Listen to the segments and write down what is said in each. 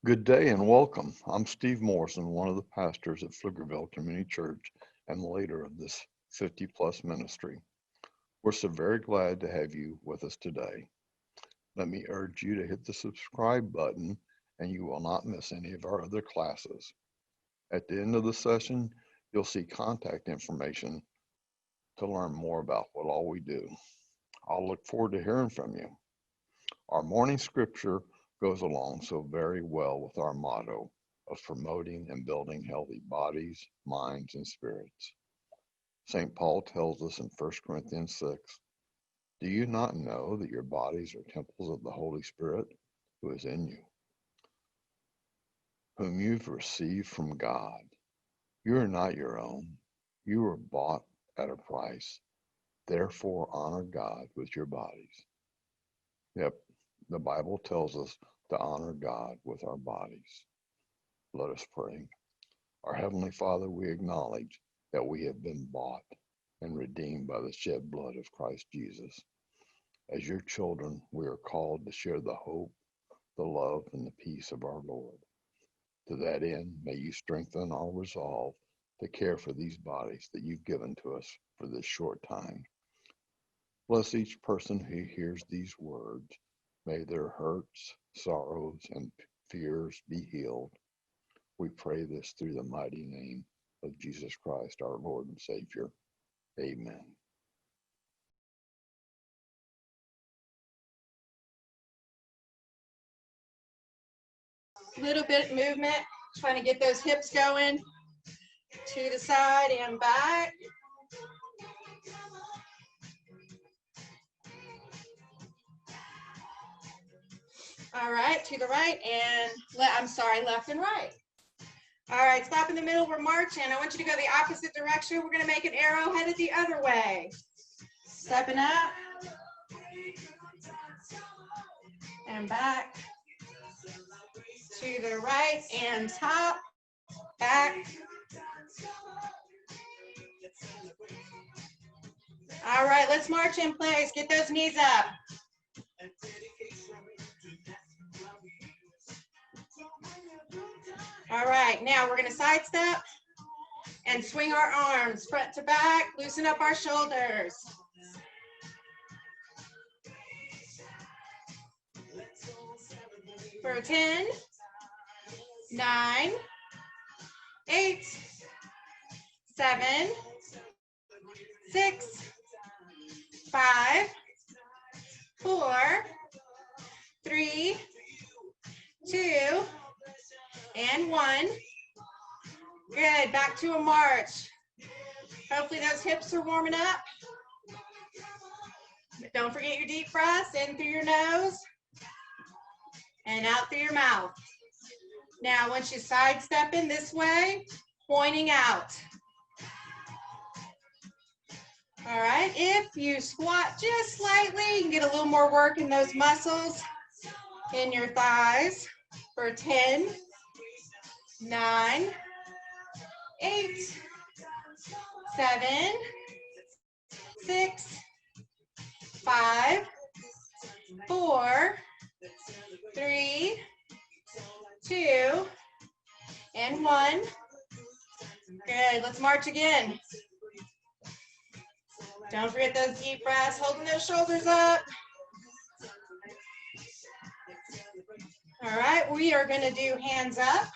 Good day and welcome. I'm Steve Morrison, one of the pastors at Pflugerville Community Church and the leader of this 50-plus ministry. We're so very glad to have you with us today. Let me urge you to hit the subscribe button and you will not miss any of our other classes. At the end of the session, you'll see contact information to learn more about what all we do. I'll look forward to hearing from you. Our morning scripture goes along so very well with our motto of promoting and building healthy bodies, minds, and spirits. St. Paul tells us in 1 Corinthians 6, "Do you not know that your bodies are temples of the Holy Spirit who is in you, whom you've received from God? You are not your own. You were bought at a price. Therefore, honor God with your bodies." Yep, the Bible tells us to honor God with our bodies. Let us pray. Our Heavenly Father, we acknowledge that we have been bought and redeemed by the shed blood of Christ Jesus. As your children, we are called to share the hope, the love, and the peace of our Lord. To that end, may you strengthen our resolve to care for these bodies that you've given to us for this short time. Bless each person who hears these words. May their hurts, sorrows, and fears be healed. We pray this through the mighty name of Jesus Christ, our Lord and Savior. Amen. Little bit movement, trying to get those hips going to the side and back. All right, to the right and left and right. All right, stop in the middle. We're marching. I want you to go the opposite direction. We're going to make an arrow headed the other way. Stepping up and back to the right and top, back. All right, let's march in place. Get those knees up. All right, now we're going to side step and swing our arms front to back, loosen up our shoulders. For 10, 9, 8, 7, 6, 5, 4, 3, 2, and 1. Good, back to a march. Hopefully those hips are warming up. But don't forget your deep breaths in through your nose and out through your mouth. Now, once you sidestep in this way, pointing out. All right, if you squat just slightly, you can get a little more work in those muscles in your thighs. For 10, 9, 8, 7, 6, 5, 4, 3, 2, and 1. Good, let's march again. Don't forget those deep breaths, holding those shoulders up. All right, we are going to do hands up.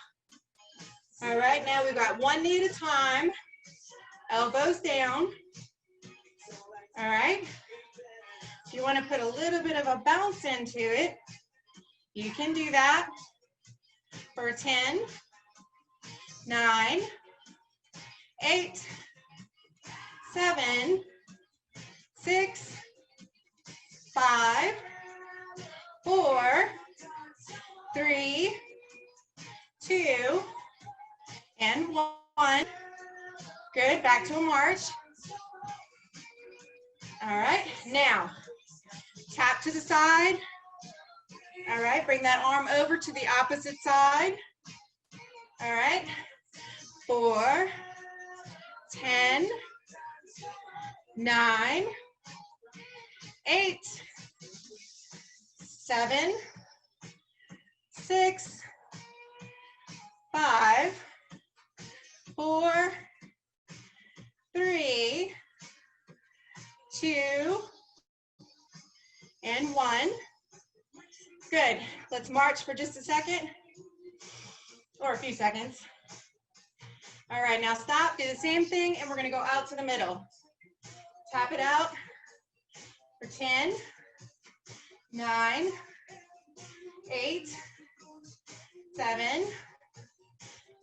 All right, now we've got one knee at a time, elbows down. All right, if you want to put a little bit of a bounce into it, you can do that. For 10, 9, 8, 7, 6, 5, 4, 3, 2, and 1. Good, back to a march. All right, now tap to the side. All right, bring that arm over to the opposite side. All right, 4, 10, 9, 8, 7, 6, 5, 4, 3, 2, and 1. Good. Let's march for just a second, or a few seconds. All right, now stop, do the same thing, and we're gonna go out to the middle. Tap it out for 10, 9, 8, 7,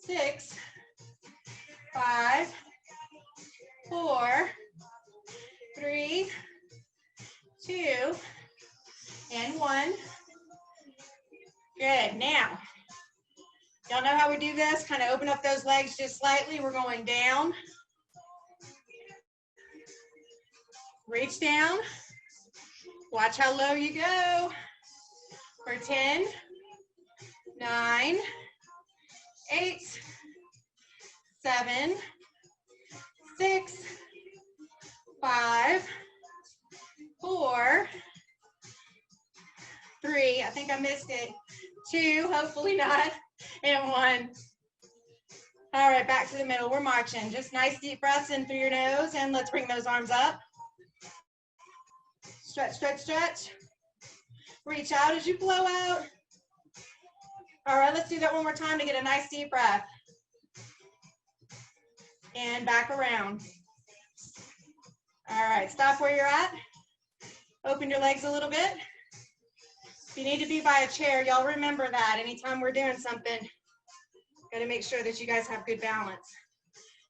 6, 5, 4, 3, 2, and 1. Good. Now, y'all know how we do this? Kind of open up those legs just slightly. We're going down. Reach down. Watch how low you go. For 10, 9, 8, 7, 6, 5, 4, 3, I think I missed it, 2, hopefully not, and 1. All right, back to the middle. We're marching. Just nice deep breaths in through your nose, and let's bring those arms up. Stretch, stretch, stretch. Reach out as you blow out. All right, let's do that one more time to get a nice deep breath. And back around. All right, stop where you're at. Open your legs a little bit. If you need to be by a chair, y'all remember that anytime we're doing something, got to make sure that you guys have good balance.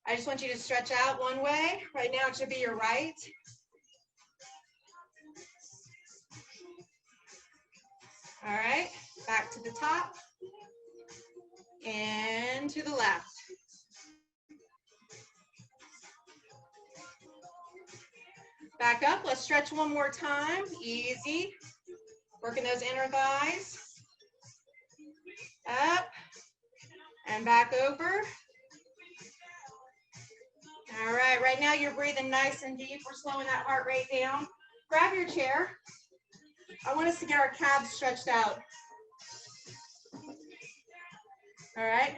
I just want you to stretch out one way. Right now it should be your right. All right, back to the top and to the left. Back up, let's stretch one more time, easy. Working those inner thighs. Up and back over. All right, right now you're breathing nice and deep. We're slowing that heart rate down. Grab your chair. I want us to get our calves stretched out. All right.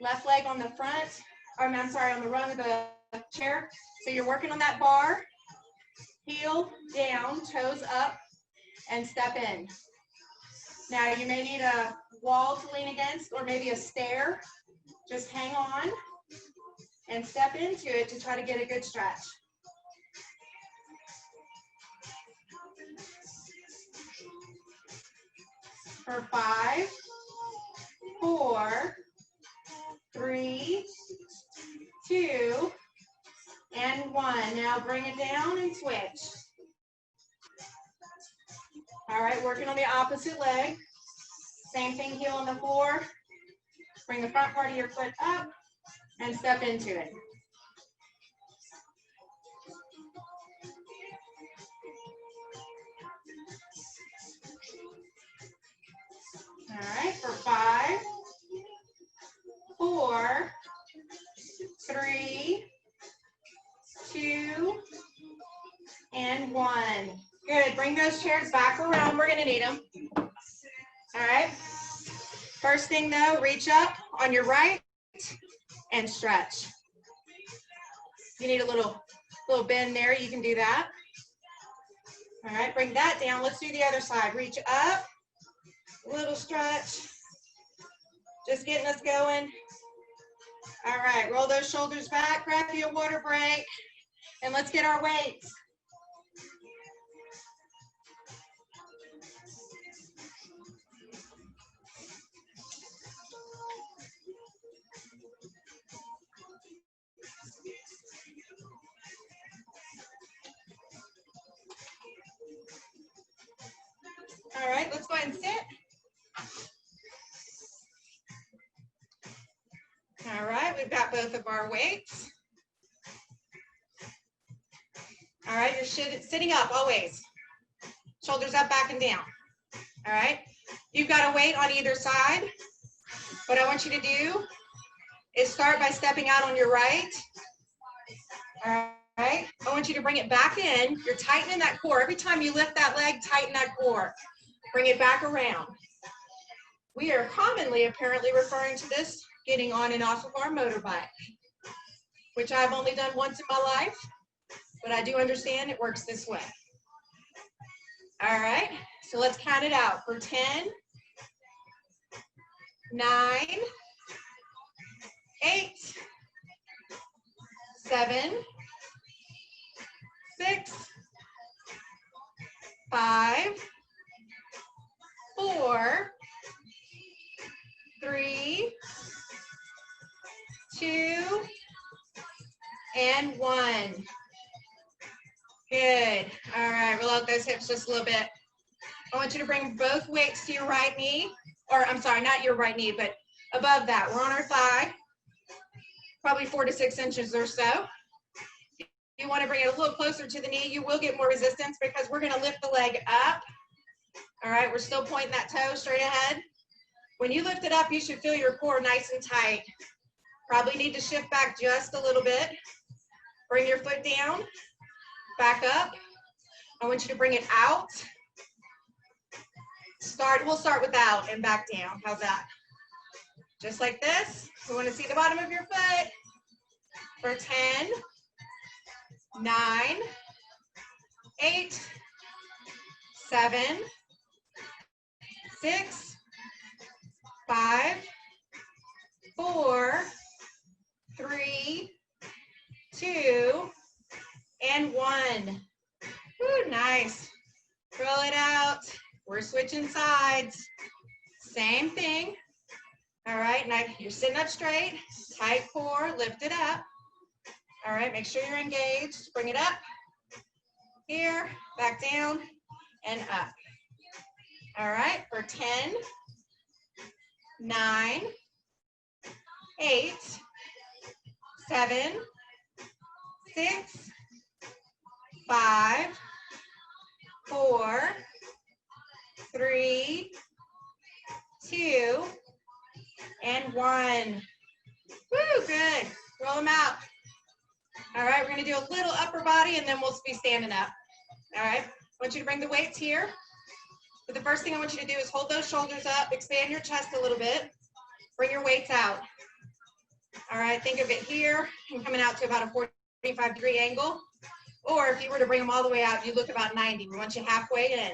Left leg on the front, I'm sorry, on the rung of the chair. So you're working on that bar. Heel down, toes up, and step in. Now you may need a wall to lean against or maybe a stair. Just hang on and step into it to try to get a good stretch. For 5, 4, 3, 2, and 1. Now bring it down and switch. All right, working on the opposite leg. Same thing, heel on the floor. Bring the front part of your foot up and step into it. All right, for 5, 4, 3, 2, and 1. Good, bring those chairs back around. We're gonna need them. All right, first thing though, reach up on your right and stretch. You need a little bend there, you can do that. All right, bring that down. Let's do the other side. Reach up, little stretch, just getting us going. All right, roll those shoulders back, grab you a water break, and let's get our weights. All right, let's go ahead and sit. All right, we've got both of our weights. All right, you're sitting up always. Shoulders up, back, and down. All right, you've got a weight on either side. What I want you to do is start by stepping out on your right. All right, I want you to bring it back in. You're tightening that core. Every time you lift that leg, tighten that core. Bring it back around. We are commonly apparently referring to this getting on and off of our motorbike, which I've only done once in my life, but I do understand it works this way. All right, so let's count it out for 10, 9, 8, 7, 6, 5, 4, 3, 2, and 1. Good. All right, roll out those hips just a little bit. I want you to bring both weights to your right knee, or I'm sorry, not your right knee, but above that. We're on our thigh, probably 4 to 6 inches or so. You want to bring it a little closer to the knee. You will get more resistance because we're going to lift the leg up. All right, we're still pointing that toe straight ahead. When you lift it up, you should feel your core nice and tight. Probably need to shift back just a little bit. Bring your foot down, back up. I want you to bring it out. We'll start with out and back down. How's that? Just like this. We want to see the bottom of your foot for 10, 9, 8, 7, 6, 5, 4, 3, 2, and 1. Woo, nice. Roll it out. We're switching sides. Same thing. All right, now you're sitting up straight, tight core, lift it up. All right, make sure you're engaged. Bring it up. Here, back down, and up. All right, for 10, 9, 8, 7, 6, 5, 4, 3, 2, and 1. Woo, good. Roll them out. All right, we're going to do a little upper body and then we'll be standing up. All right, I want you to bring the weights here. But the first thing I want you to do is hold those shoulders up, expand your chest a little bit, bring your weights out. All right, think of it here and coming out to about a 45-degree angle. Or if you were to bring them all the way out, you look about 90. We want you halfway in.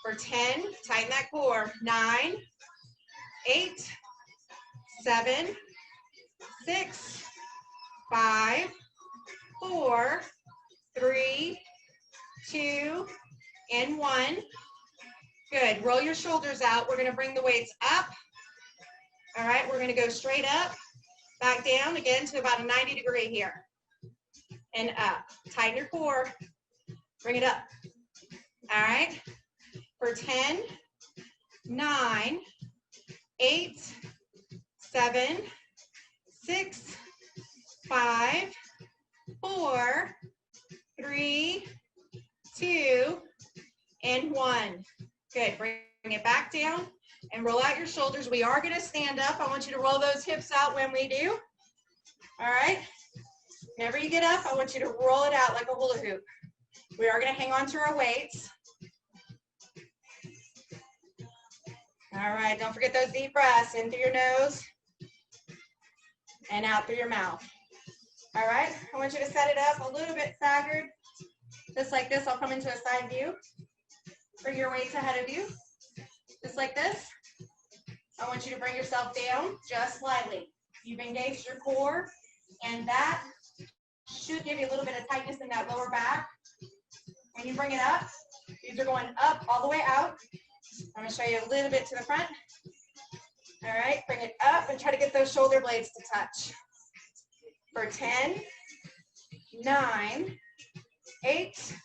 For 10, tighten that core. 9, 8, 7, 6, 5, 4, 3, 2, and 1. Good. Roll your shoulders out. We're going to bring the weights up. All right, we're going to go straight up, back down again to about a 90-degree here. And up. Tighten your core. Bring it up. All right. For 10, 9, 8, 7, 6, 5, 4, 3, 2, and 1. Good. Bring it back down and roll out your shoulders. We are going to stand up. I want you to roll those hips out when we do. All right. Whenever you get up, I want you to roll it out like a hula hoop. We are going to hang on to our weights. All right. Don't forget those deep breaths in through your nose and out through your mouth. All right. I want you to set it up a little bit staggered. Just like this. I'll come into a side view. Bring your weights ahead of you. Just like this. I want you to bring yourself down just slightly. You've engaged your core, and that should give you a little bit of tightness in that lower back. When you bring it up, these are going up all the way out. I'm going to show you a little bit to the front. All right, bring it up and try to get those shoulder blades to touch. For 10, 9, 8,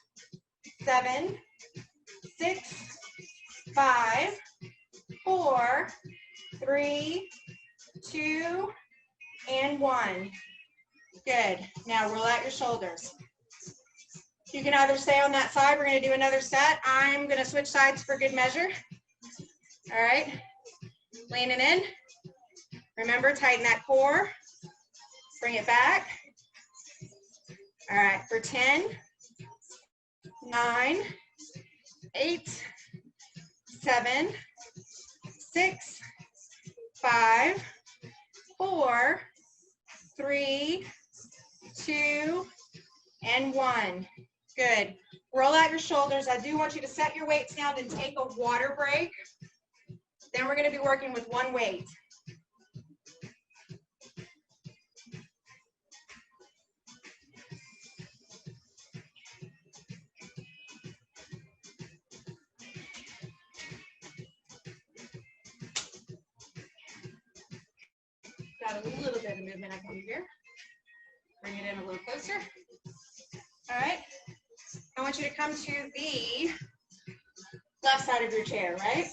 7, 6, 5, 4, 3, 2, and 1. Good. Now roll out your shoulders. You can either stay on that side. We're going to do another set. I'm going to switch sides for good measure. All right. Leaning in. Remember, tighten that core. Bring it back. All right. For 10, 9, 8, 7, 6, 5, 4, 3, 2, and 1. Good. Roll out your shoulders. I do want you to set your weights down and take a water break. Then we're going to be working with one weight. Got a little bit of movement I can do here. Bring it in a little closer. All right. I want you to come to the left side of your chair, right?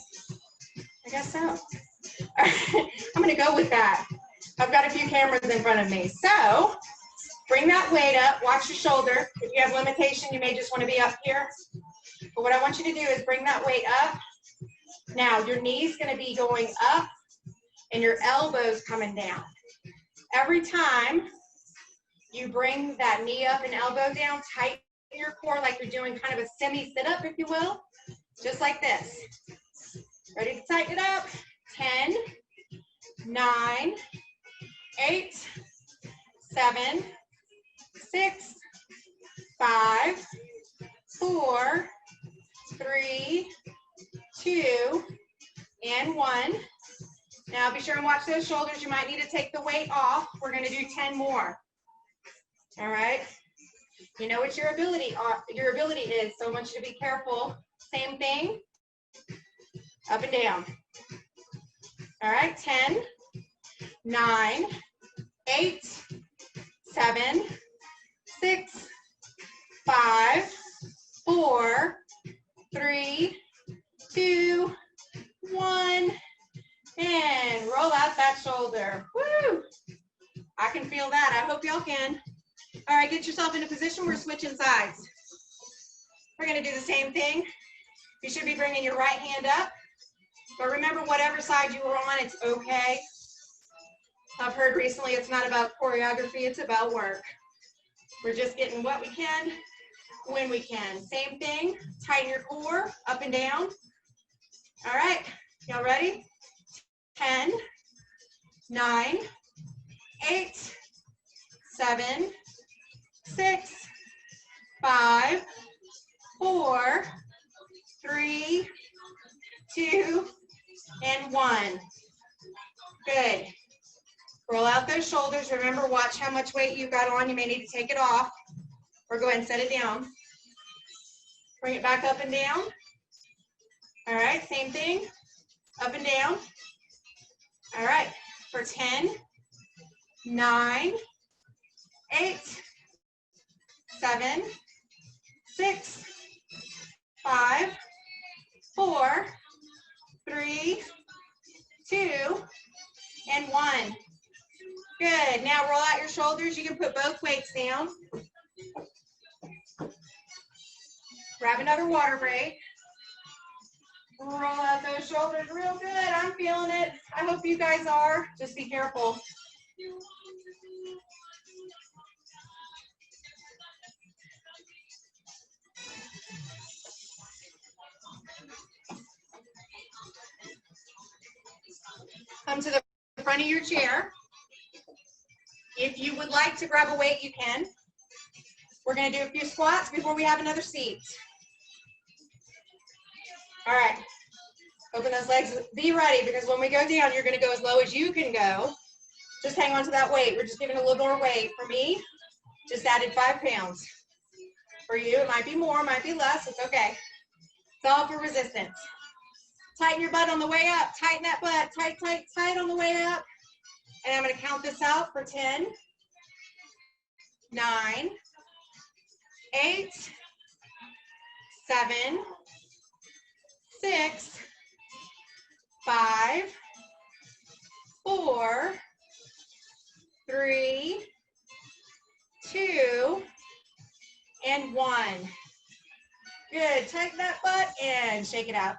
I guess so. All right. I'm going to go with that. I've got a few cameras in front of me. So bring that weight up. Watch your shoulder. If you have limitation, you may just want to be up here. But what I want you to do is bring that weight up. Now, your knee's going to be going up and your elbows coming down. Every time you bring that knee up and elbow down, tighten your core like you're doing kind of a semi-sit-up, if you will. Just like this. Ready to tighten it up? 10, 9, 8, 7, 6, 5, 4, 3, 2, and 1. Now be sure and watch those shoulders. You might need to take the weight off. We're going to do 10 more. All right. You know what your ability is, so I want you to be careful. Same thing. Up and down. All right. 10, 9, 8, 7, 6, 5, 4, 3, 2, 1. And roll out that shoulder. Woo! I can feel that. I hope y'all can. All right, get yourself in a position. We're switching sides. We're going to do the same thing. You should be bringing your right hand up. But remember, whatever side you were on, it's okay. I've heard recently it's not about choreography, it's about work. We're just getting what we can when we can. Same thing. Tighten your core up and down. All right, y'all ready? 10, 9, 8, 7, 6, 5, 4, 3, 2, and 1. Good. Roll out those shoulders. Remember, watch how much weight you've got on. You may need to take it off or go ahead and set it down. Bring it back up and down. All right, same thing. Up and down. All right, for 10, 9, 8, 7, 6, 5, 4, 3, 2, and 1. Good. Now roll out your shoulders. You can put both weights down. Grab another water break. Roll out those shoulders real good. I'm feeling it. I hope you guys are. Just be careful. Come to the front of your chair. If you would like to grab a weight, you can. We're going to do a few squats before we have another seat. All right. Open those legs. Be ready, because when we go down, you're going to go as low as you can go. Just hang on to that weight. We're just giving a little more weight. For me, just added 5 pounds. For you, it might be more, might be less. It's okay. It's all for resistance. Tighten your butt on the way up. Tighten that butt. Tight, tight, tight on the way up. And I'm going to count this out for 10, 9, 8, 7, 6, 5, 4, 3, 2, and 1. Good. Tighten that butt and shake it out.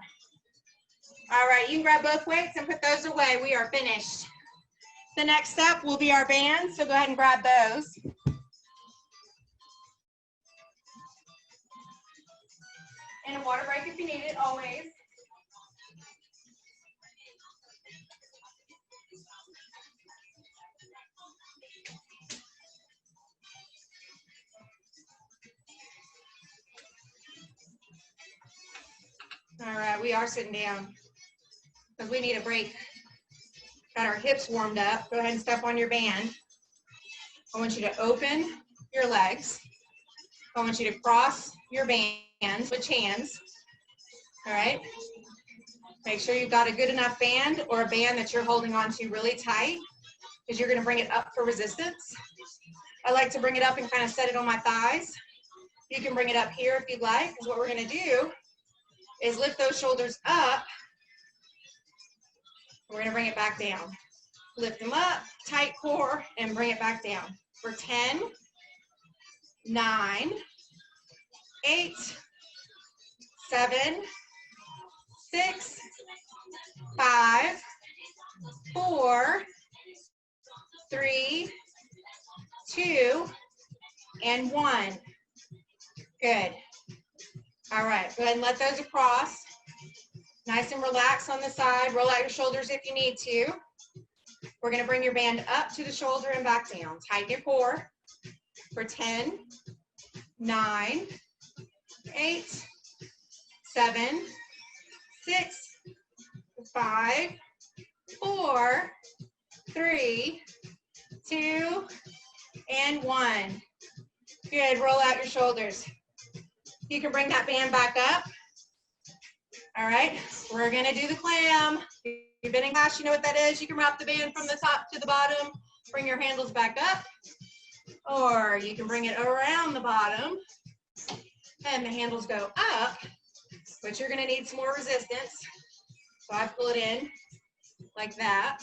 All right, you can grab both weights and put those away. We are finished. The next step will be our bands, so go ahead and grab those. And a water break if you need it, always. All right, we are sitting down because we need a break. Got our hips warmed up. Go ahead and step on your band. I want you to open your legs. I want you to cross your bands, switch hands. All right. Make sure you've got a good enough band or a band that you're holding on to really tight because you're going to bring it up for resistance. I like to bring it up and kind of set it on my thighs. You can bring it up here if you'd like, because what we're going to do is lift those shoulders up. We're going to bring it back down. Lift them up, tight core, and bring it back down. For 10, 9, 8, 7, 6, 5, 4, 3, 2, and 1. Good. All right, go ahead and let those across. Nice and relaxed on the side. Roll out your shoulders if you need to. We're going to bring your band up to the shoulder and back down. Tighten your core for 10, 9, 8, 7, 6, 5, 4, 3, 2, and 1. Good. Roll out your shoulders. You can bring that band back up. All right. We're going to do the clam. You've been in class, you know what that is. You can wrap the band from the top to the bottom. Bring your handles back up. Or you can bring it around the bottom. And the handles go up. But you're going to need some more resistance. So I pull it in like that.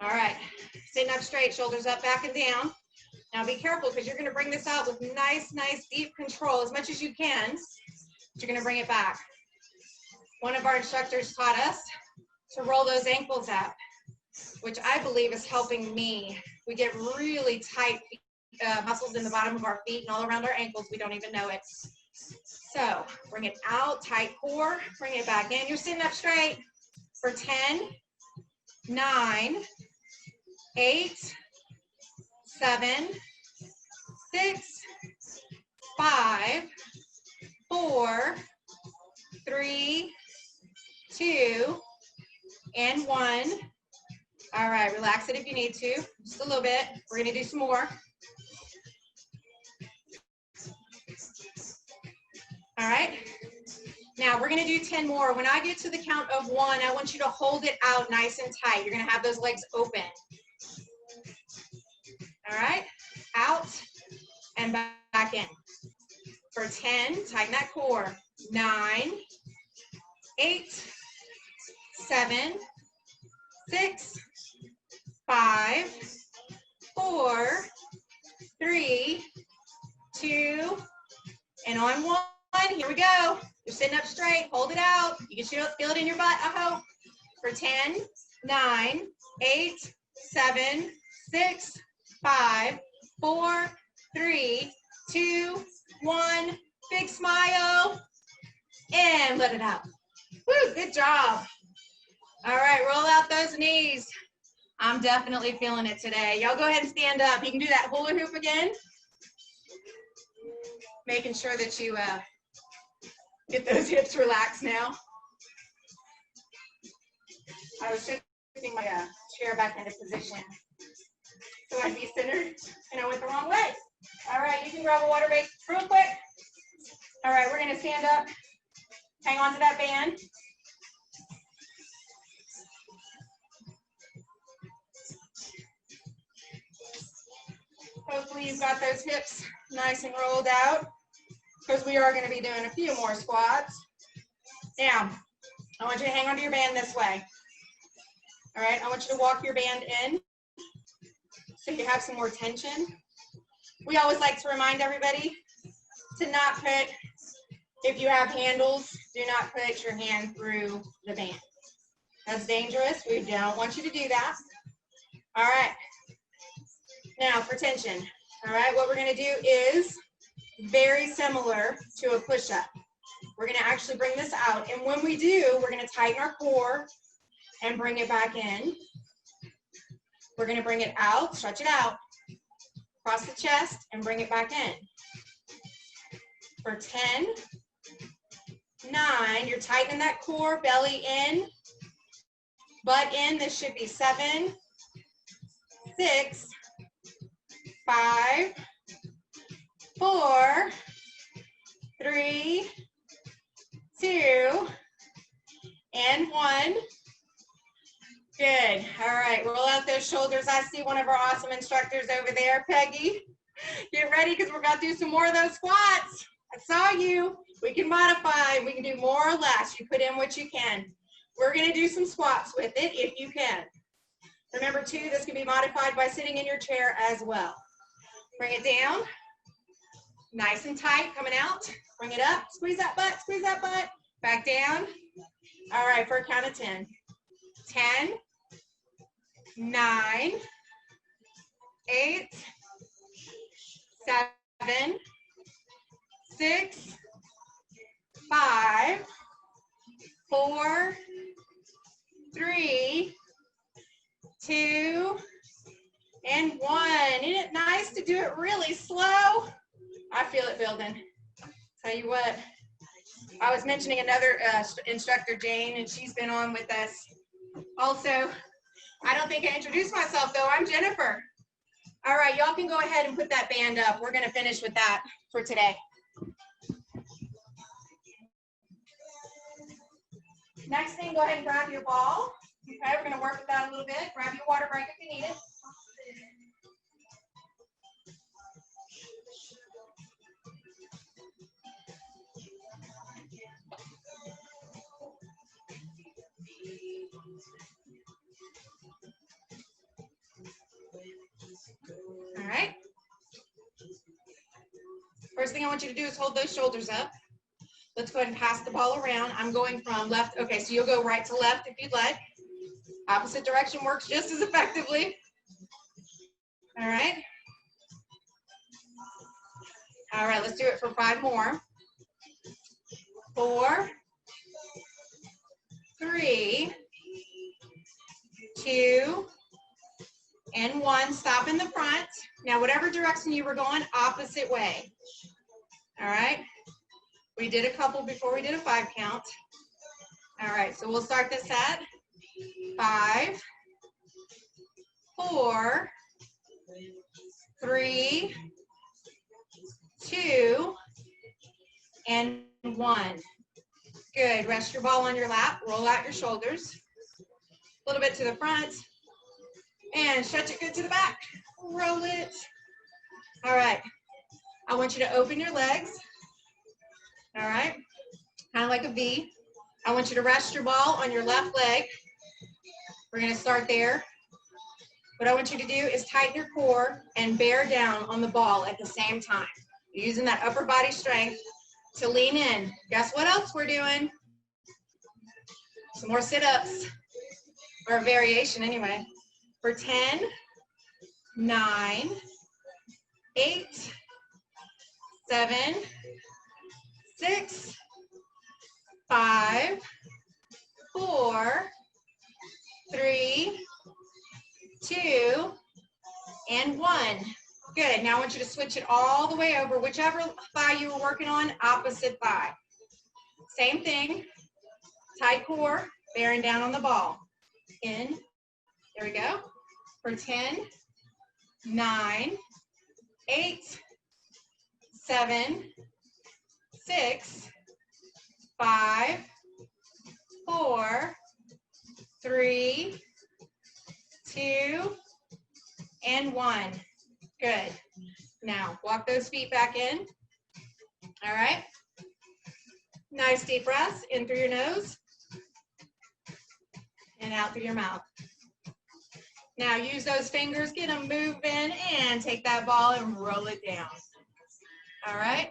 All right. Sitting up straight, shoulders up, back and down. Now be careful because you're going to bring this out with nice, deep control as much as you can. You're going to bring it back. One of our instructors taught us to roll those ankles up, which I believe is helping me. We get really tight muscles in the bottom of our feet and all around our ankles. We don't even know it. So bring it out, tight core, bring it back in. You're sitting up straight for 10, 9, 8, 7, 6, 5, 4, 3, 2, and 1. All right, relax it if you need to, just a little bit. We're going to do some more. All right, now we're going to do 10 more. When I get to the count of 1, I want you to hold it out nice and tight. You're going to have those legs open. All right, out and back in. For 10, tighten that core. 9, 8, 7, 6, 5, 4, 3, 2, and on 1. Here we go. You're sitting up straight. Hold it out. You can feel it in your butt, I hope. For 10, 9, 8, 7, 6, 5, 4, 3, 2, 1. Big smile. And let it out. Woo, good job. All right, roll out those knees. I'm definitely feeling it today. Y'all go ahead and stand up. You can do that hula hoop again. Making sure that you get those hips relaxed now. I was shifting my chair back into position so I'd be centered, and I went the wrong way. All right, you can grab a water break real quick. All right, we're going to stand up. Hang on to that band. Hopefully you've got those hips nice and rolled out because we are going to be doing a few more squats. Now, I want you to hang onto your band this way. All right, I want you to walk your band in so you have some more tension. We always like to remind everybody to not put, if you have handles, do not put your hand through the band. That's dangerous. We don't want you to do that. All right. Now for tension. All right, what we're going to do is very similar to a push-up. We're going to actually bring this out. And when we do, we're going to tighten our core and bring it back in. We're going to bring it out, stretch it out, across the chest, and bring it back in. For 10, 9. You're tightening that core, belly in, butt in. This should be 7, 6, 5, 4, 3, 2, and 1. Good. All right, roll out those shoulders. I see one of our awesome instructors over there, Peggy. Get ready because we're about to do some more of those squats. I saw you. We can modify. We can do more or less. You put in what you can. We're going to do some squats with it if you can. Remember, too, this can be modified by sitting in your chair as well. Bring it down. Nice and tight, coming out. Bring it up. Squeeze that butt. Squeeze that butt. Back down. All right, for a count of 10. 10, 9, 8, 7, 6, 5, 4, 3, 2, and 1. Isn't it nice to do it really slow? I feel it building. Tell you what, I was mentioning another instructor, Jane, and she's been on with us. Also, I don't think I introduced myself, though. I'm Jennifer. All right, y'all can go ahead and put that band up. We're going to finish with that for today. Next thing, go ahead and grab your ball. Okay, we're going to work with that a little bit. Grab your water break if you need it. All right. First thing I want you to do is hold those shoulders up. Let's go ahead and pass the ball around. I'm going from left. Okay, so you'll go right to left if you'd like. Opposite direction works just as effectively. All right. All right, let's do it for 5 more. 4, 3, 2, and 1. Stop in the front. Now, whatever direction you were going, opposite way. All right. We did a couple before we did a 5 count. All right, so we'll start this at 5, 4, 3, 2, and 1. Good. Rest your ball on your lap. Roll out your shoulders. A little bit to the front. And stretch it good to the back. Roll it. All right. I want you to open your legs. All right. Kind of like a V. I want you to rest your ball on your left leg. We're going to start there. What I want you to do is tighten your core and bear down on the ball at the same time. You're using that upper body strength to lean in. Guess what else we're doing? Some more sit-ups, or a variation anyway. For 10, 9, 8, 7, 6, 5, 4, 3, 2, and 1. Good. Now I want you to switch it all the way over. Whichever thigh you were working on, opposite thigh. Same thing. Tight core, bearing down on the ball. In. There we go. For 10, 9, 8, 7, 6, 5, 4, 3, 2, and 1. Good. Now, walk those feet back in. All right. Nice deep breaths in through your nose and out through your mouth. Now, use those fingers, get them moving, and take that ball and roll it down. All right.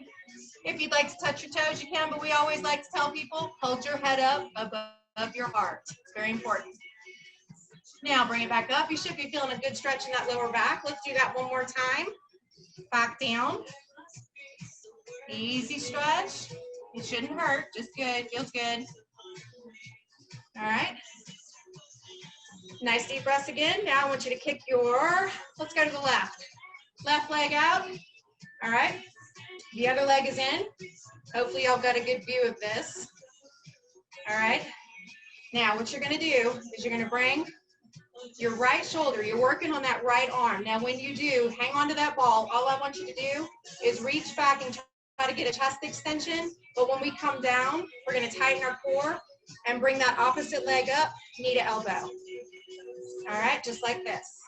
If you'd like to touch your toes, you can, but we always like to tell people, hold your head up above your heart. It's very important. Now, bring it back up. You should be feeling a good stretch in that lower back. Let's do that one more time. Back down. Easy stretch. It shouldn't hurt. Just good. Feels good. All right. Nice deep breaths again. Now I want you to kick your, let's go to the left. Left leg out. All right. The other leg is in. Hopefully y'all got a good view of this. All right. Now what you're going to do is you're going to bring your right shoulder. You're working on that right arm. Now when you do, hang on to that ball. All I want you to do is reach back and try to get a chest extension. But when we come down, we're going to tighten our core and bring that opposite leg up, knee to elbow. All right, just like this.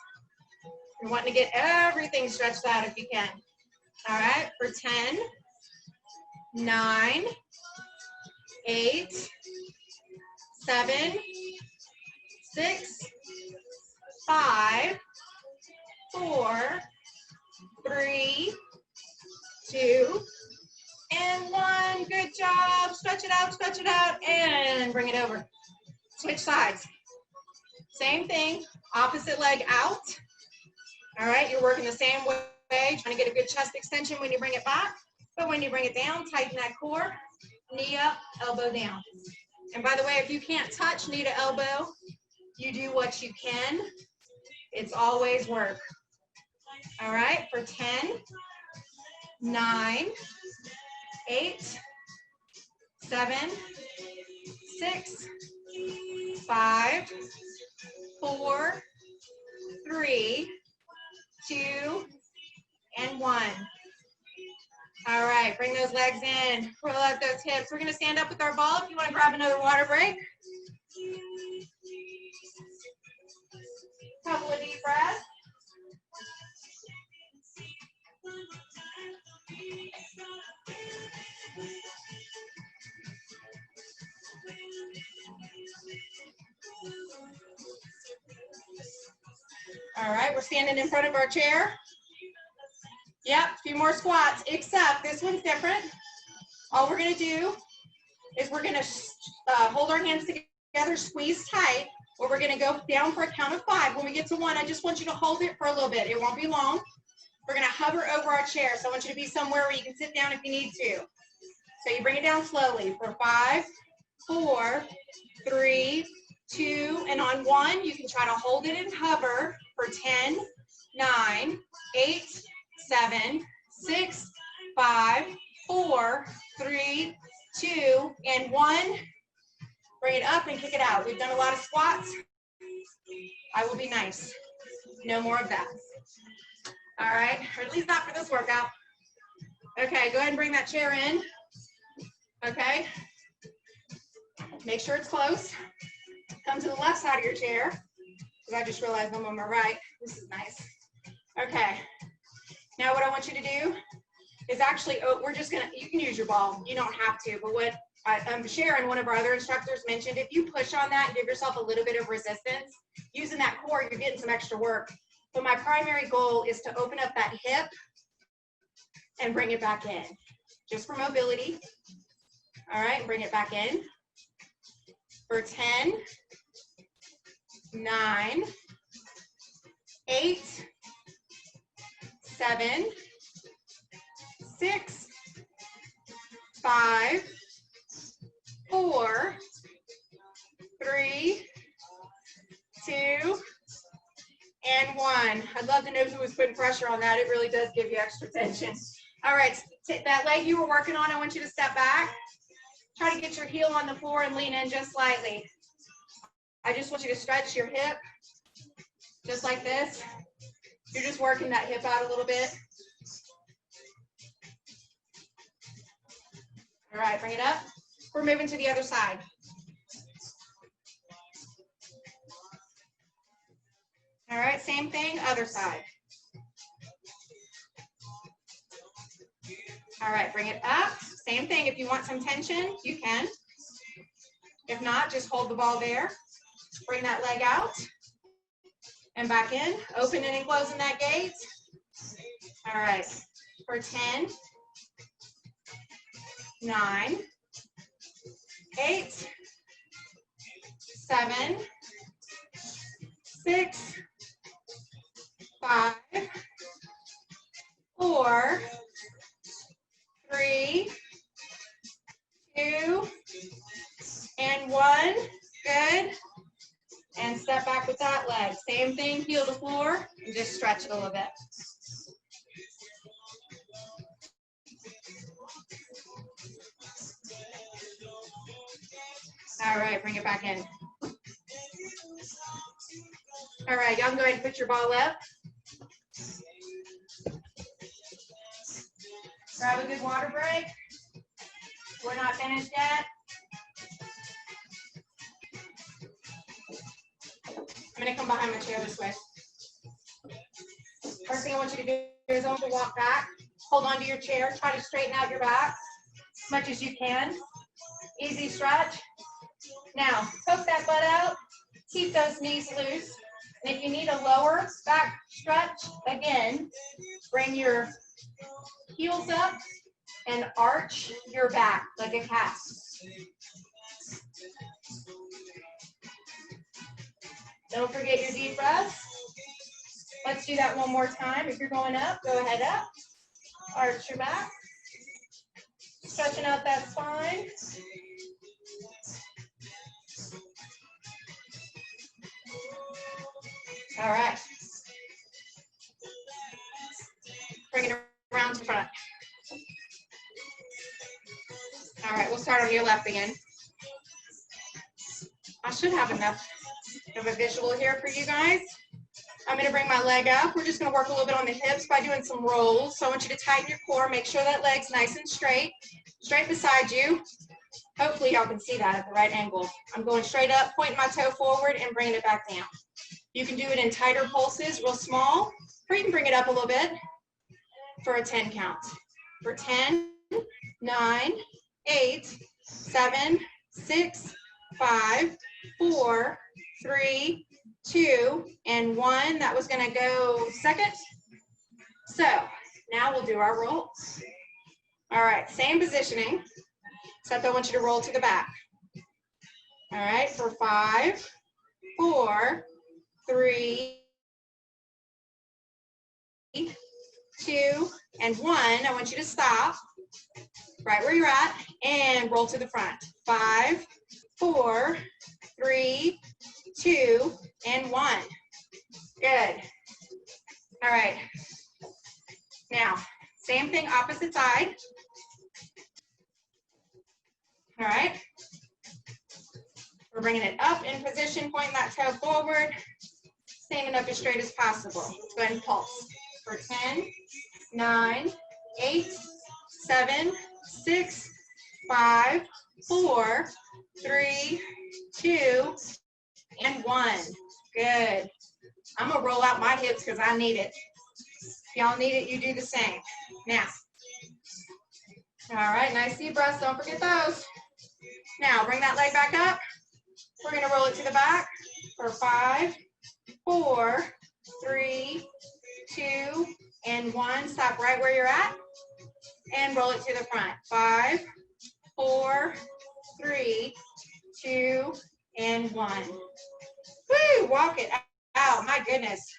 You're wanting to get everything stretched out if you can. All right, for 10, 9, 8, 7, 6, 5, 4, 3, 2, and 1. Good job. Stretch it out, and bring it over. Switch sides. Same thing, opposite leg out. All right, you're working the same way, trying to get a good chest extension when you bring it back. But when you bring it down, tighten that core, knee up, elbow down. And by the way, if you can't touch knee to elbow, you do what you can. It's always work. All right, for 10, 9, 8, 7, 6, 5, 4, 3, 2, and 1. All right, bring those legs in, roll out those hips. We're gonna stand up with our ball if you wanna grab another water break. Couple of deep breaths. All right, we're standing in front of our chair. Yep, a few more squats, except this one's different. All we're gonna do is we're gonna hold our hands together, squeeze tight, or we're gonna go down for a count of 5. When we get to 1, I just want you to hold it for a little bit. It won't be long. We're gonna hover over our chair, so I want you to be somewhere where you can sit down if you need to. So you bring it down slowly for 5, 4, 3, 2, and on 1, you can try to hold it and hover for 10, 9, 8, 7, 6, 5, 4, 3, 2, and 1. Bring it up and kick it out. We've done a lot of squats. I will be nice. No more of that. All right, or at least not for this workout. Okay, go ahead and bring that chair in. Okay. Make sure it's close. Come to the left side of your chair, because I just realized I'm on my right. This is nice. Okay. Now what I want you to do is actually, we're just gonna, you can use your ball. You don't have to, but what Sharon, one of our other instructors, mentioned, if you push on that and give yourself a little bit of resistance, using that core, you're getting some extra work. But my primary goal is to open up that hip and bring it back in, just for mobility. All right, bring it back in for 10, 9, 8, 7, 6, 5, 4, 3, 2, and 1. I'd love to know who was putting pressure on that. It really does give you extra tension. All right, that leg you were working on, I want you to step back. Try to get your heel on the floor and lean in just slightly. I just want you to stretch your hip, just like this. You're just working that hip out a little bit. All right, bring it up. We're moving to the other side. All right, same thing, other side. All right, bring it up. Same thing, if you want some tension, you can. If not, just hold the ball there. Bring that leg out and back in, opening and closing that gate. All right, for 10, 9, 8, 7, 6, 5, 4, 3, 2, and 1. Good. And step back with that leg. Same thing, heel to floor, and just stretch it a little bit. All right, bring it back in. All right, y'all can go ahead and put your ball up. Grab a good water break. We're not finished yet. I'm gonna come behind my chair this way. First thing I want you to do is I want you to walk back. Hold on to your chair. Try to straighten out your back as much as you can. Easy stretch. Now, poke that butt out. Keep those knees loose. And if you need a lower back stretch, again, bring your heels up and arch your back like a cat. Don't forget your deep breaths. Let's do that one more time. If you're going up, go ahead up. Arch your back. Stretching out that spine. All right. Bring it around to front. All right, we'll start on your left again. I should have enough of a visual here for you guys. I'm going to bring my leg up. We're just going to work a little bit on the hips by doing some rolls. So I want you to tighten your core. Make sure that leg's nice and straight beside you. Hopefully y'all can see that at the right angle. I'm going straight up, pointing my toe forward and bringing it back down. You can do it in tighter pulses, real small, or you can bring it up a little bit for a 10 count. For 10, 9, 8, 7, 6, 5, 4, 3, 2, and 1. That was going to go second. So now we'll do our rolls. All right, same positioning, except I want you to roll to the back. All right, for 5, 4, 3, 2, and 1. I want you to stop right where you're at and roll to the front. 5, 4, 3, 2, and 1. Good. All right. Now, same thing, opposite side. All right. We're bringing it up in position, pointing that toe forward, standing up as straight as possible. Let's go ahead and pulse. For 10, 9, 8, 7, 6, 5, 4, 3, 2, and 1. Good. I'm going to roll out my hips because I need it. If y'all need it, you do the same. Now. All right, nice deep breaths. Don't forget those. Now, bring that leg back up. We're going to roll it to the back for 5, 4, 3, 2, and 1. Stop right where you're at and roll it to the front. 5, 4, 3, 2, and 1. Woo! Walk it out. My goodness.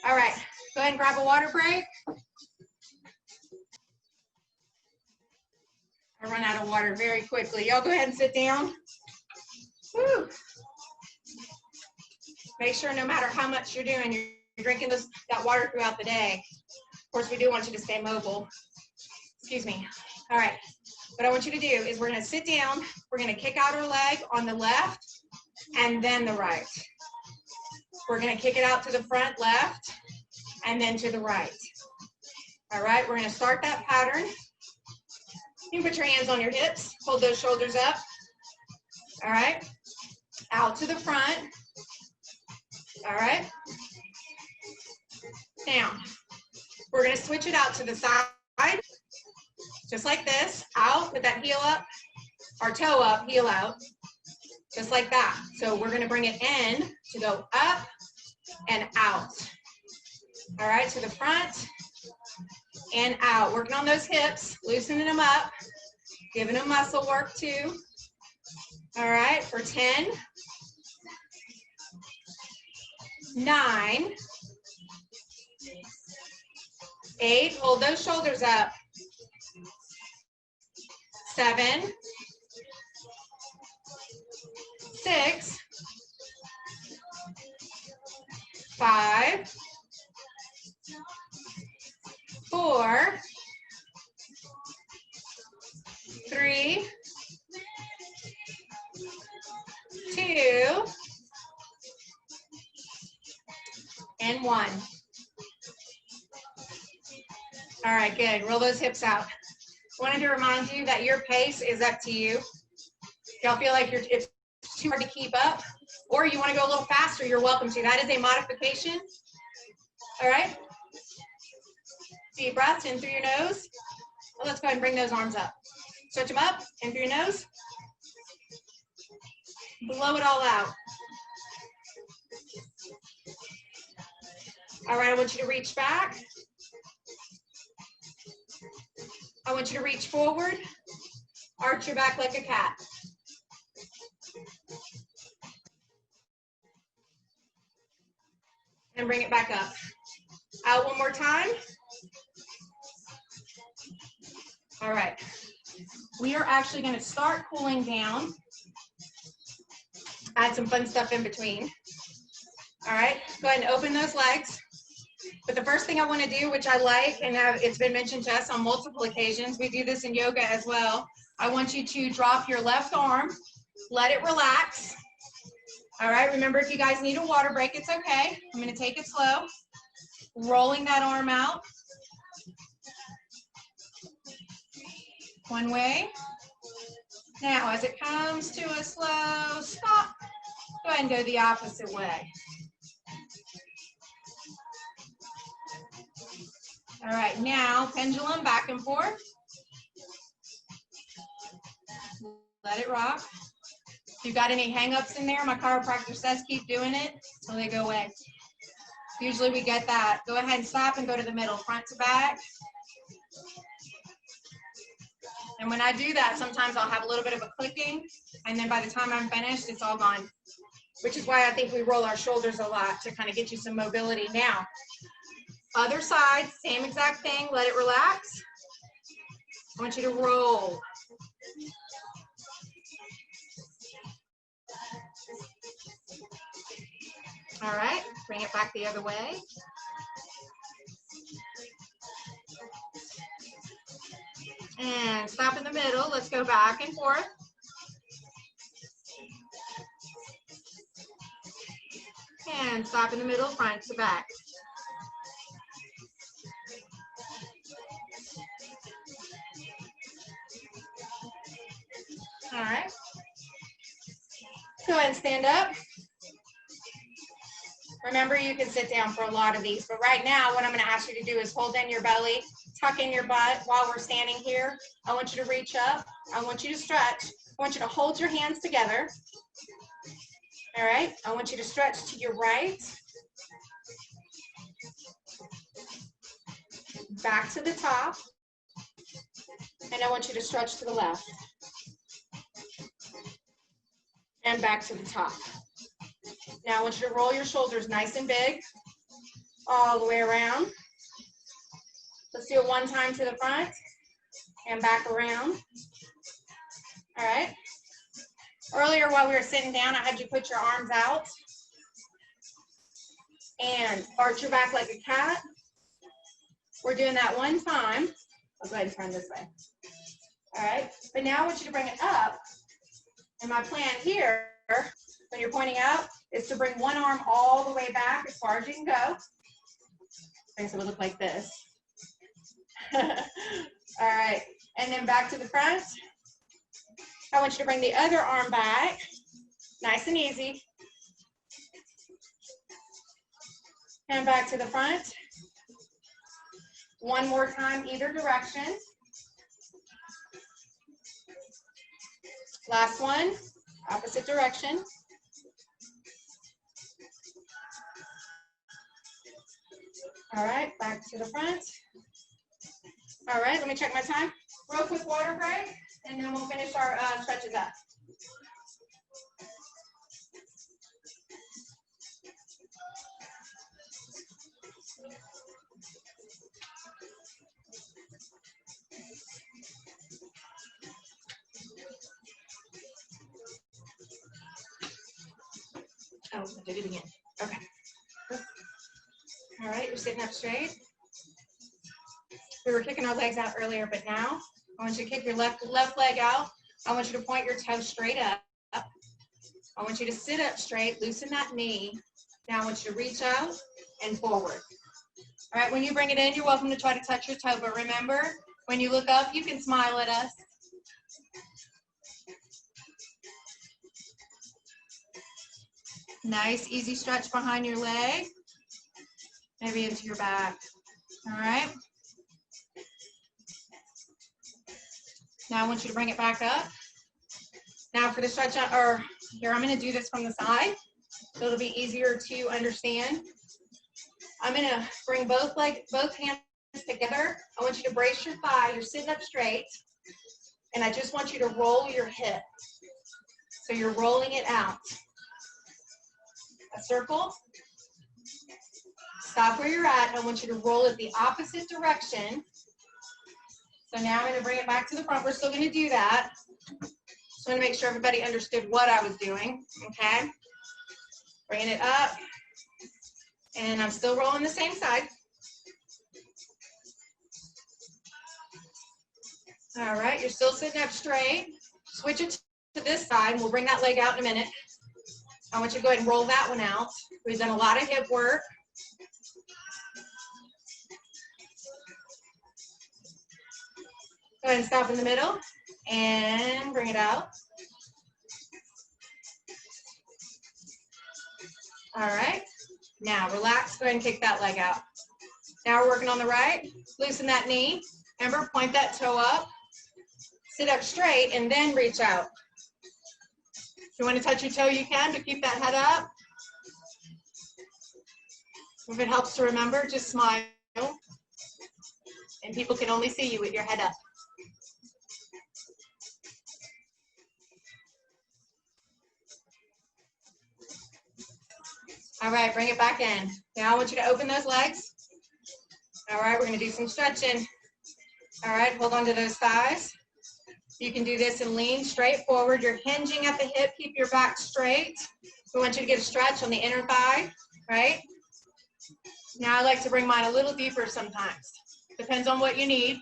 All right. Go ahead and grab a water break. I run out of water very quickly. Y'all go ahead and sit down. Woo. Make sure no matter how much you're doing, you're drinking that water throughout the day. Of course, we do want you to stay mobile. Excuse me. All right. What I want you to do is we're going to sit down. We're going to kick out our leg on the left and then the right. We're going to kick it out to the front left and then to the right. All right. We're going to start that pattern. You can put your hands on your hips. Hold those shoulders up. All right. Out to the front. All right. Now, we're going to switch it out to the side. Just like this. Out with that heel up. Or toe up, heel out. Just like that. So we're going to bring it in to go up and out. All right. To the front and out. Working on those hips. Loosening them up. Giving them muscle work too. All right, for 10, 9, 8, hold those shoulders up. 7, 6, 5, 4, 3, 2, and 1. All right, good. Roll those hips out. I wanted to remind you that your pace is up to you. If y'all feel like it's too hard to keep up, or you want to go a little faster, you're welcome to. That is a modification. All right. Deep breaths in through your nose. Well, let's go ahead and bring those arms up. Stretch them up, in through your nose. Blow it all out. All right, I want you to reach back. I want you to reach forward. Arch your back like a cat. And bring it back up. Out one more time. All right. We are actually going to start cooling down. Add some fun stuff in between. All right. Go ahead and open those legs. But the first thing I want to do, which I like, and it's been mentioned to us on multiple occasions, we do this in yoga as well. I want you to drop your left arm, let it relax. All right, remember if you guys need a water break, it's okay. I'm going to take it slow. Rolling that arm out. One way. Now, as it comes to a slow stop, go ahead and go the opposite way. All right, now pendulum back and forth. Let it rock. If you've got any hang-ups in there, my chiropractor says keep doing it until they go away. Usually we get that. Go ahead and stop and go to the middle, front to back. And when I do that, sometimes I'll have a little bit of a clicking, and then by the time I'm finished, it's all gone. Which is why I think we roll our shoulders a lot to kind of get you some mobility. Now, other side, same exact thing, let it relax. I want you to roll. All right, bring it back the other way. And stop in the middle. Let's go back and forth. And stop in the middle, front to back. All right. Go ahead and stand up. Remember, you can sit down for a lot of these, but right now, what I'm going to ask you to do is hold in your belly, tuck in your butt while we're standing here. I want you to reach up. I want you to stretch. I want you to hold your hands together. All right. I want you to stretch to your right. Back to the top. And I want you to stretch to the left. And back to the top. Now I want you to roll your shoulders nice and big, all the way around. Let's do it one time to the front and back around. All right. Earlier while we were sitting down, I had you put your arms out and arch your back like a cat. We're doing that one time. I'll go ahead and turn this way. All right. But now I want you to bring it up. And my plan here, when you're pointing out, is to bring one arm all the way back as far as you can go. Makes it look like this. All right, and then back to the front. I want you to bring the other arm back, nice and easy. And back to the front. One more time, either direction. Last one, opposite direction. All right, back to the front. All right, let me check my time. Real quick water break, and then we'll finish our stretches up. Oh, I did it again. Okay. All right, you're sitting up straight. We were kicking our legs out earlier, but now I want you to kick your left leg out. I want you to point your toes straight up. I want you to sit up straight, loosen that knee. Now I want you to reach out and forward. All right, when you bring it in, you're welcome to try to touch your toe, but remember, when you look up, you can smile at us. Nice, easy stretch behind your leg, maybe into your back. All right. Now I want you to bring it back up. Now for the stretch out, or here, I'm going to do this from the side, so it'll be easier to understand. I'm going to bring both hands together. I want you to brace your thigh. You're sitting up straight, and I just want you to roll your hip. So you're rolling it out. A circle. Stop where you're at. I want you to roll it the opposite direction. So now I'm going to bring it back to the front. We're still going to do that. Just want to make sure everybody understood what I was doing. Okay. Bringing it up. And I'm still rolling the same side. All right. You're still sitting up straight. Switch it to this side. And we'll bring that leg out in a minute. I want you to go ahead and roll that one out. We've done a lot of hip work. Go ahead and stop in the middle and bring it out. All right. Now relax. Go ahead and kick that leg out. Now we're working on the right. Loosen that knee. Remember, point that toe up. Sit up straight and then reach out. If you want to touch your toe, you can, but keep that head up. If it helps to remember, just smile. And people can only see you with your head up. All right, bring it back in. Now I want you to open those legs. All right, we're going to do some stretching. All right, hold on to those thighs. You can do this and lean straight forward. You're hinging at the hip. Keep your back straight. We want you to get a stretch on the inner thigh, right? Now I like to bring mine a little deeper sometimes. Depends on what you need.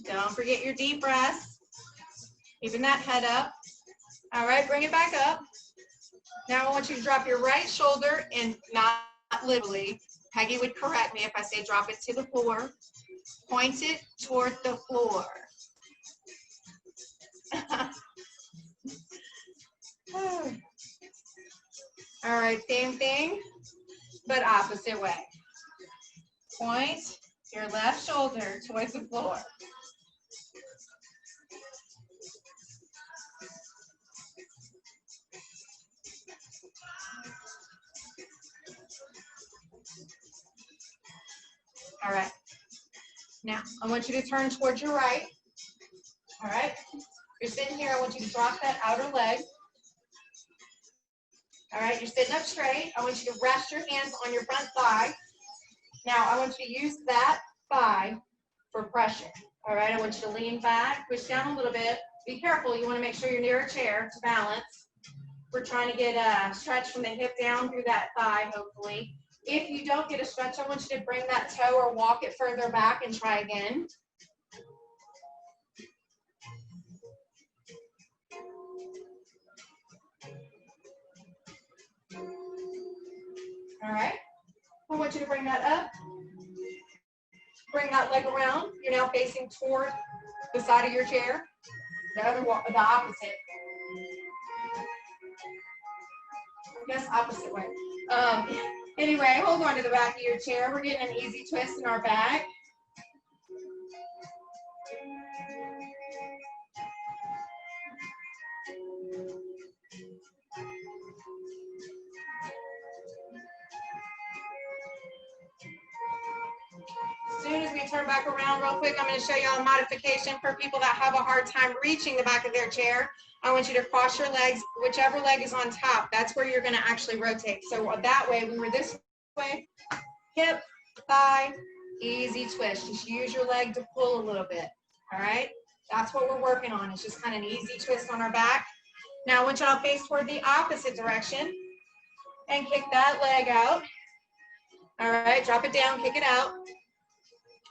Don't forget your deep breaths. Keeping that head up. All right, bring it back up. Now I want you to drop your right shoulder, and not literally. Peggy would correct me if I say drop it to the floor. Point it toward the floor. All right, same thing, but opposite way. Point your left shoulder towards the floor. All right. Now, I want you to turn towards your right. All right. You're sitting here. I want you to drop that outer leg. All right. You're sitting up straight. I want you to rest your hands on your front thigh. Now, I want you to use that thigh for pressure. All right. I want you to lean back, push down a little bit. Be careful. You want to make sure you're near a chair to balance. We're trying to get a stretch from the hip down through that thigh, hopefully. If you don't get a stretch, I want you to bring that toe or walk it further back and try again. All right. I want you to bring that up. Bring that leg around. You're now facing toward the side of your chair. The opposite. I guess opposite way. Anyway, hold on to the back of your chair. We're getting an easy twist in our back. As soon as we turn back around real quick, I'm going to show you a modification for people that have a hard time reaching the back of their chair. I want you to cross your legs, whichever leg is on top. That's where you're going to actually rotate. So that way, we were this way, hip, thigh, easy twist. Just use your leg to pull a little bit. All right? That's what we're working on. It's just kind of an easy twist on our back. Now, I want y'all to face toward the opposite direction and kick that leg out. All right, drop it down, kick it out.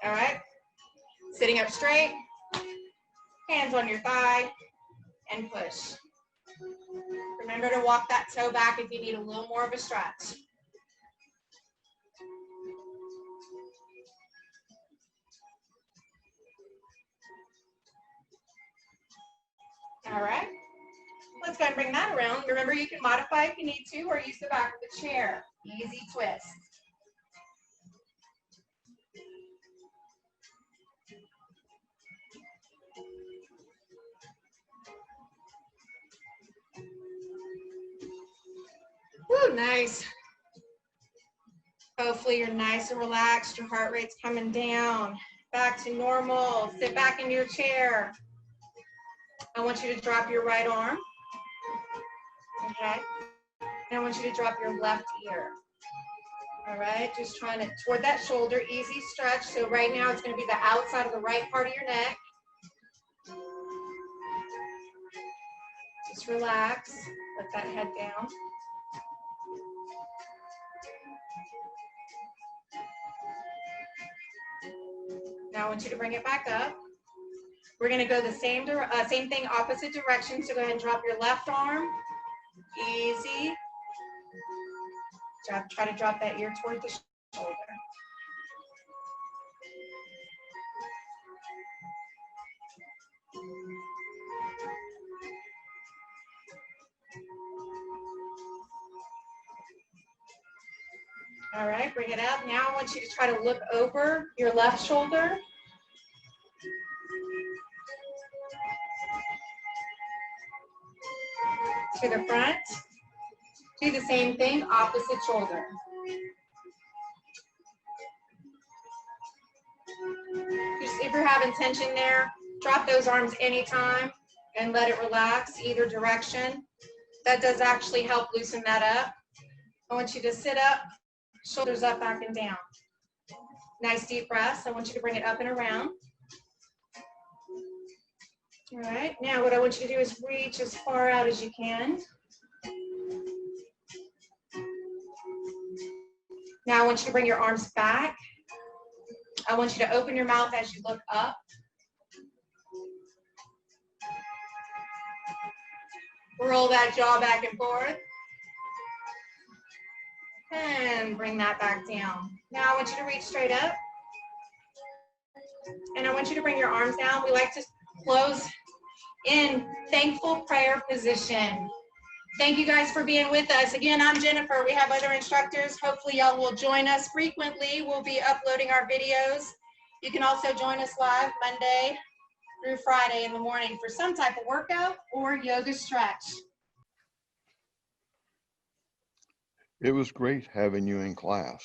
All right, sitting up straight. Hands on your thigh and push. Remember to walk that toe back if you need a little more of a stretch. All right. Let's go and bring that around. Remember, you can modify if you need to or use the back of the chair. Easy twist. Woo, nice. Hopefully you're nice and relaxed. Your heart rate's coming down. Back to normal. Sit back in your chair. I want you to drop your right arm. Okay. And I want you to drop your left ear. All right, just trying to toward that shoulder, easy stretch. So right now it's going to be the outside of the right part of your neck. Just relax, let that head down. Now I want you to bring it back up. We're going to go the same thing, opposite direction. So go ahead and drop your left arm. Easy. Try to drop that ear toward the shoulder. All right, bring it up. Now I want you to try to look over your left shoulder. To the front. Do the same thing, opposite shoulder. If you're having tension there, drop those arms anytime and let it relax either direction. That does actually help loosen that up. I want you to sit up, shoulders up, back and down. Nice deep breaths. I want you to bring it up and around. All right, now what I want you to do is reach as far out as you can. Now I want you to bring your arms back. I want you to open your mouth as you look up. Roll that jaw back and forth. And bring that back down. Now I want you to reach straight up. And I want you to bring your arms down. We like to close in thankful prayer position. Thank you guys for being with us. Again, I'm Jennifer. We have other instructors. Hopefully y'all will join us frequently. We'll be uploading our videos. You can also join us live Monday through Friday in the morning for some type of workout or yoga stretch. It was great having you in class.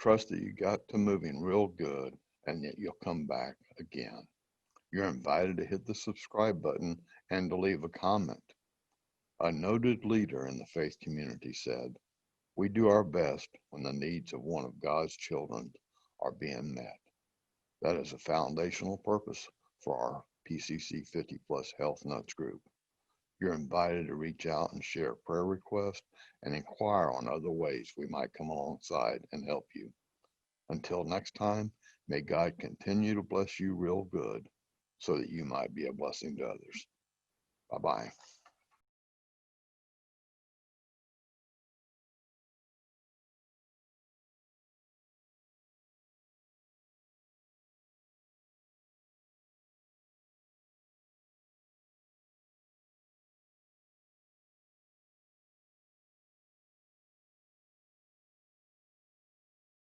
Trust that you got to moving real good and that you'll come back again. You're invited to hit the subscribe button and to leave a comment. A noted leader in the faith community said, "We do our best when the needs of one of God's children are being met." That is a foundational purpose for our PCC 50 Plus Health Nuts group. You're invited to reach out and share prayer requests and inquire on other ways we might come alongside and help you. Until next time, may God continue to bless you real good so that you might be a blessing to others. Bye-bye.